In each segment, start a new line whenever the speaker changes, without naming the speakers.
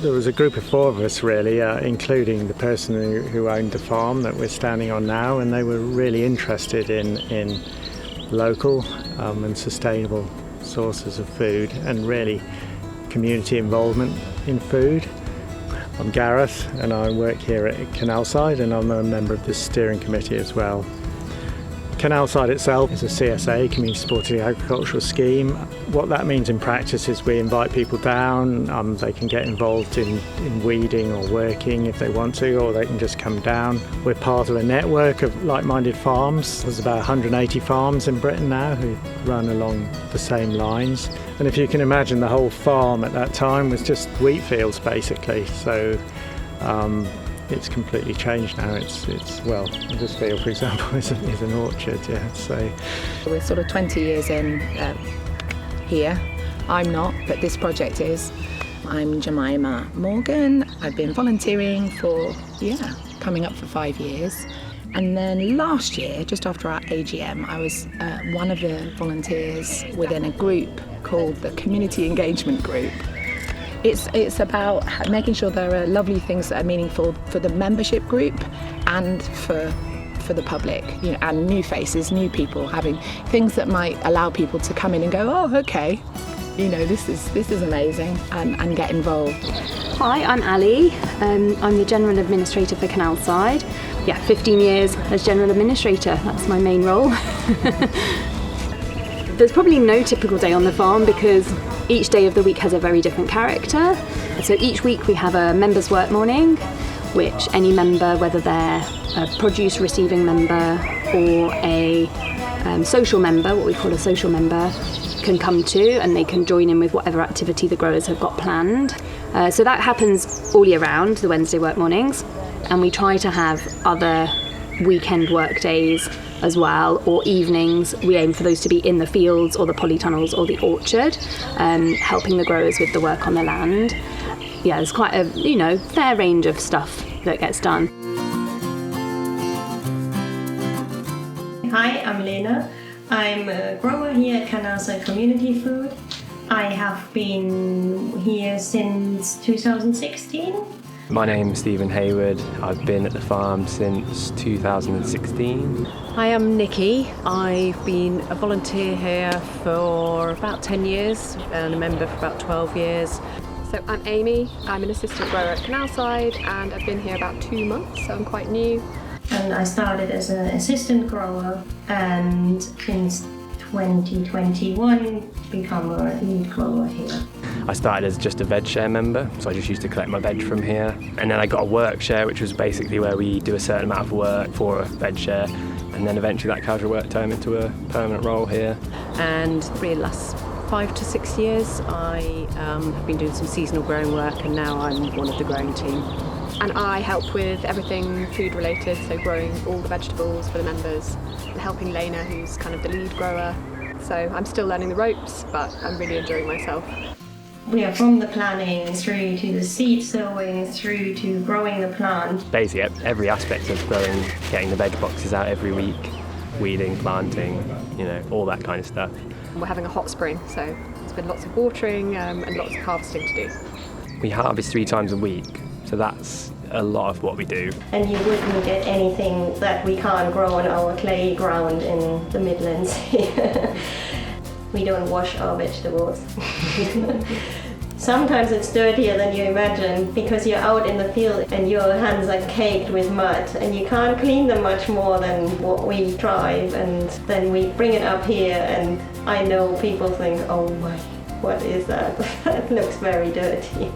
There was a group of four of us really, including the person who owned the farm that we're standing on now, and they were really interested in local and sustainable sources of food and really community involvement in food. I'm Gareth and I work here at Canalside, and I'm a member of the steering committee as well. Canalside itself is a CSA, Community Supported Agricultural Scheme. What that means in practice is we invite people down, they can get involved in weeding or working if they want to, or they can just come down. We're part of a network of like-minded farms. There's about 180 farms in Britain now who run along the same lines. And if you can imagine, the whole farm at that time was just wheat fields basically. So it's completely changed now. Well, this field, for example, is an orchard, yeah. So
we're sort of 20 years in here. I'm not, but this project is. I'm Jemima Morgan. I've been volunteering for, coming up for 5 years. And then last year, just after our AGM, I was one of the volunteers within a group called the Community Engagement Group. It's about making sure there are lovely things that are meaningful for the membership group and for the public, and new faces, new people, having things that might allow people to come in and go, oh, okay, this is amazing, and get involved.
Hi, I'm Ali. I'm the General Administrator for Canalside. 15 years as General Administrator, that's my main role. There's probably no typical day on the farm because each day of the week has a very different character. So each week we have a members' work morning, which any member, whether they're a produce receiving member or a social member, what we call a social member, can come to, and they can join in with whatever activity the growers have got planned. So that happens all year round, the Wednesday work mornings, and we try to have other weekend work days as well, or evenings. We aim for those to be in the fields or the polytunnels or the orchard, helping the growers with the work on the land. There's quite a fair range of stuff that gets done.
Hi, I'm Lena. I'm a grower here at Canalside Community Food. I have been here since 2016.
My name's Stephen Hayward. I've been at the farm since 2016.
Hi, I'm Nikki. I've been a volunteer here for about 10 years and a member for about 12 years.
So I'm Amy. I'm an assistant grower at Canalside and I've been here about 2 months, so I'm quite new.
And I started as an assistant grower and since 2021 become a lead grower here.
I started as just a veg share member, so I just used to collect my veg from here. And then I got a work share, which was basically where we do a certain amount of work for a veg share. And then eventually that casual work turned into a permanent role here.
And really the last 5 to 6 years I have been doing some seasonal growing work, and now I'm one of the growing team.
And I help with everything food related, so growing all the vegetables for the members and helping Lena, who's kind of the lead grower. So I'm still learning the ropes, but I'm really enjoying myself.
We are from the planning through to the seed sowing, through to growing the plant.
Basically every aspect of growing, getting the veg boxes out every week, weeding, planting, all that kind of stuff.
We're having a hot spring, so there's been lots of watering and lots of harvesting to do.
We harvest 3 times a week, so that's a lot of what we do.
And you wouldn't get anything that we can't grow on our clay ground in the Midlands here. We don't wash our vegetables. Sometimes it's dirtier than you imagine because you're out in the field and your hands are caked with mud and you can't clean them much more than what we try, and then we bring it up here and I know people think, oh my, what is that? That looks very dirty.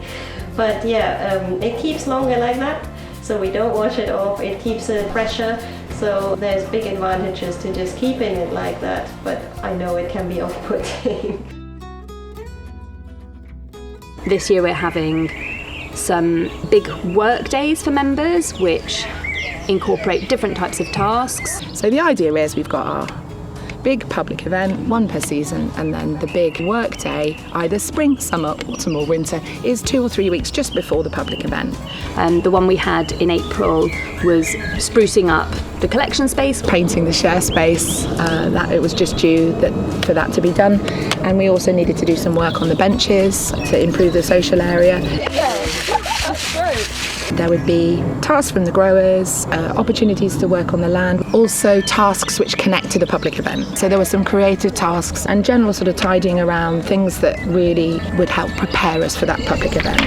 But it keeps longer like that, so we don't wash it off, it keeps it fresher. So there's big advantages to just keeping it like that, but I know it can be off-putting.
This year we're having some big work days for members, which incorporate different types of tasks.
So the idea is we've got our big public event, one per season, and then the big work day, either spring, summer, autumn or winter, is 2 or 3 weeks just before the public event.
The one we had in April was sprucing up the collection space,
Painting the share space, that it was just due for that to be done. And we also needed to do some work on the benches to improve the social area. There would be tasks from the growers, opportunities to work on the land, also tasks which connect to the public event. So there were some creative tasks and general sort of tidying around things that really would help prepare us for that public event.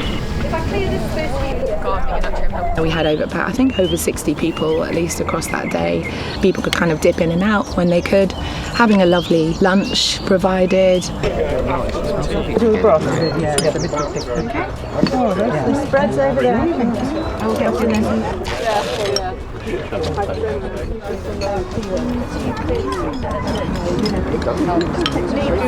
We had over 60 people at least across that day. People could kind of dip in and out when they could, having a lovely lunch provided.
The spread's over there. I will get to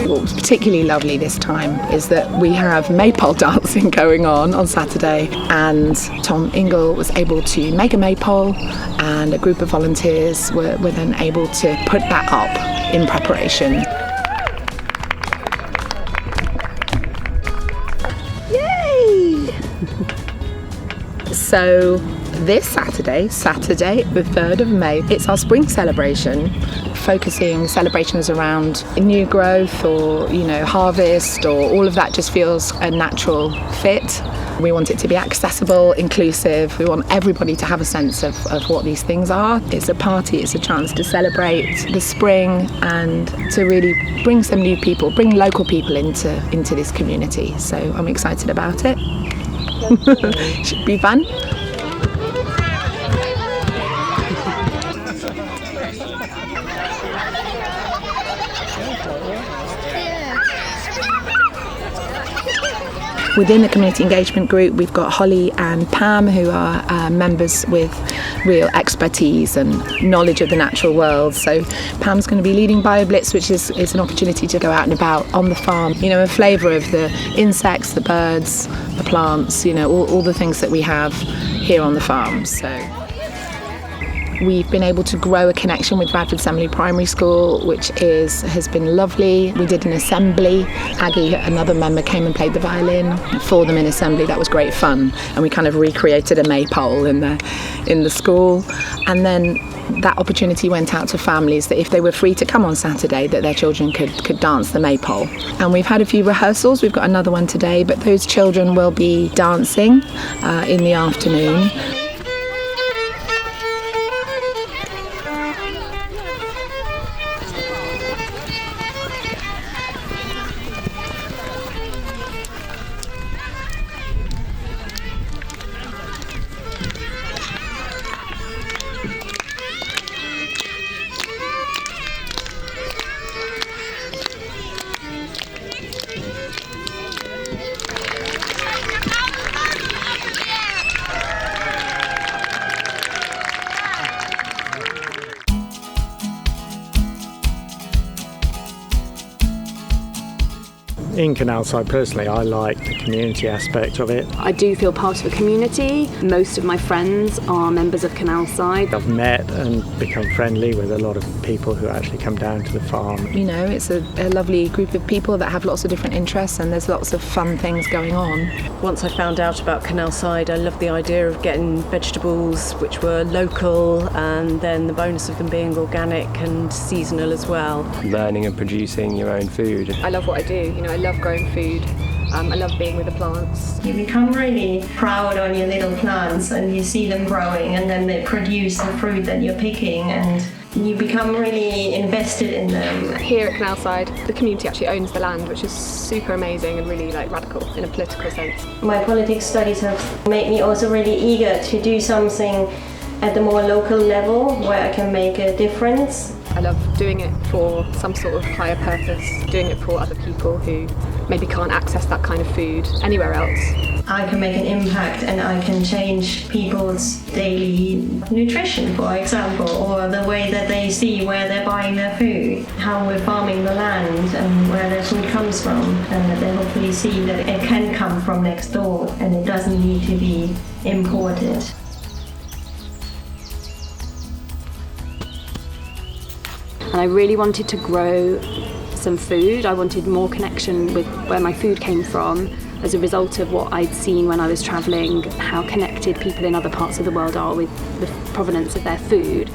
What's particularly lovely this time is that we have maypole dancing going on Saturday, and Tom Ingle was able to make a maypole, and a group of volunteers were then able to put that up in preparation. Yay! So this Saturday, the 3rd of May, it's our spring celebration, focusing celebrations around new growth or, harvest, or all of that just feels a natural fit. We want it to be accessible, inclusive. We want everybody to have a sense of what these things are. It's a party, it's a chance to celebrate the spring and to really bring some new people, bring local people into this community. So I'm excited about it. Should be fun. Within the community engagement group, we've got Holly and Pam, who are members with real expertise and knowledge of the natural world. So Pam's going to be leading BioBlitz, which is an opportunity to go out and about on the farm, a flavour of the insects, the birds, the plants, all the things that we have here on the farm. So we've been able to grow a connection with Bradford Assembly Primary School, which has been lovely. We did an assembly. Aggie, another member, came and played the violin for them in assembly. That was great fun. And we kind of recreated a maypole in the school. And then that opportunity went out to families that if they were free to come on Saturday, that their children could dance the maypole. And we've had a few rehearsals. We've got another one today, but those children will be dancing in the afternoon.
In Canalside, personally, I like the community aspect of it.
I do feel part of a community. Most of my friends are members of Canalside.
I've met and become friendly with a lot of people who actually come down to the farm.
It's a lovely group of people that have lots of different interests, and there's lots of fun things going on.
Once I found out about Canalside, I loved the idea of getting vegetables which were local, and then the bonus of them being organic and seasonal as well.
Learning and producing your own food.
I love what I do. I love growing food. I love being with the plants.
You become really proud on your little plants and you see them growing, and then they produce the fruit that you're picking, and you become really invested in them.
Here at Canalside, the community actually owns the land, which is super amazing and really radical in a political sense.
My politics studies have made me also really eager to do something at the more local level where I can make a difference.
I love doing it for some sort of higher purpose, doing it for other people who maybe can't access that kind of food anywhere else.
I can make an impact and I can change people's daily nutrition, for example, or the way that they see where they're buying their food, how we're farming the land and where their food comes from, and that they hopefully see that it can come from next door and it doesn't need to be imported.
and I really wanted to grow some food. I wanted more connection with where my food came from as a result of what I'd seen when I was travelling, how connected people in other parts of the world are with the provenance of their food.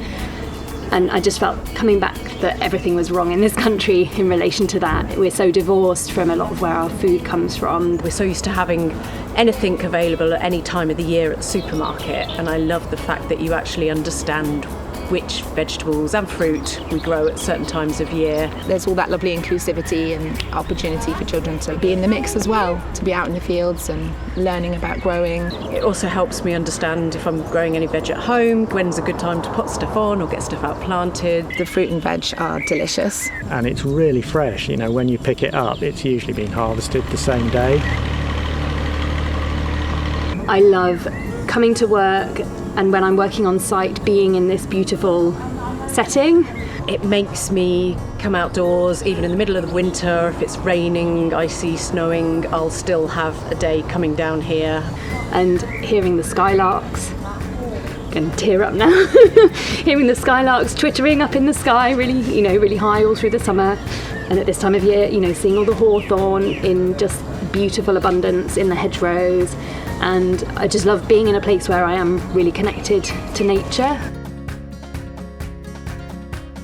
And I just felt coming back that everything was wrong in this country in relation to that. We're so divorced from a lot of where our food comes from.
We're so used to having anything available at any time of the year at the supermarket, and I love the fact that you actually understand which vegetables and fruit we grow at certain times of year.
There's all that lovely inclusivity and opportunity for children to be in the mix as well, to be out in the fields and learning about growing.
It also helps me understand if I'm growing any veg at home, when's a good time to put stuff on or get stuff out planted.
The fruit and veg are delicious.
And it's really fresh. You know, when you pick it up, it's usually been harvested the same day.
I love coming to work and when I'm working on site being in this beautiful setting.
It makes me come outdoors even in the middle of the winter. If it's raining, icy, snowing, I'll still have a day coming down here.
And hearing the skylarks, I'm going to tear up now, hearing the skylarks twittering up in the sky really high all through the summer. And at this time of year, seeing all the hawthorn in just beautiful abundance in the hedgerows. And I just love being in a place where I am really connected to nature.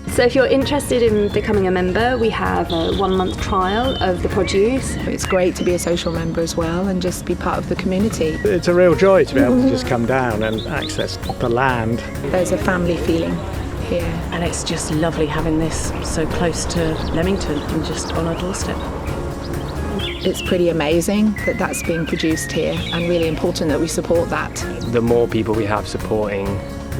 So if you're interested in becoming a member, we have a 1-month trial of the produce.
It's great to be a social member as well and just be part of the community.
It's a real joy to be able to just come down and access the land.
There's a family feeling here.
And it's just lovely having this so close to Leamington and just on our doorstep.
It's pretty amazing that that's being produced here and really important that we support that.
The more people we have supporting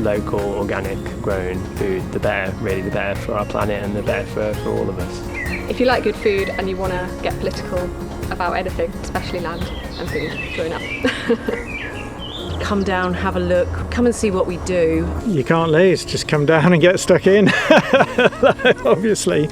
local, organic grown food, the better, really the better for our planet and the better for all of us.
If you like good food and you want to get political about anything, especially land and food, join up.
Come down, have a look, come and see what we do.
You can't lose, just come down and get stuck in, obviously.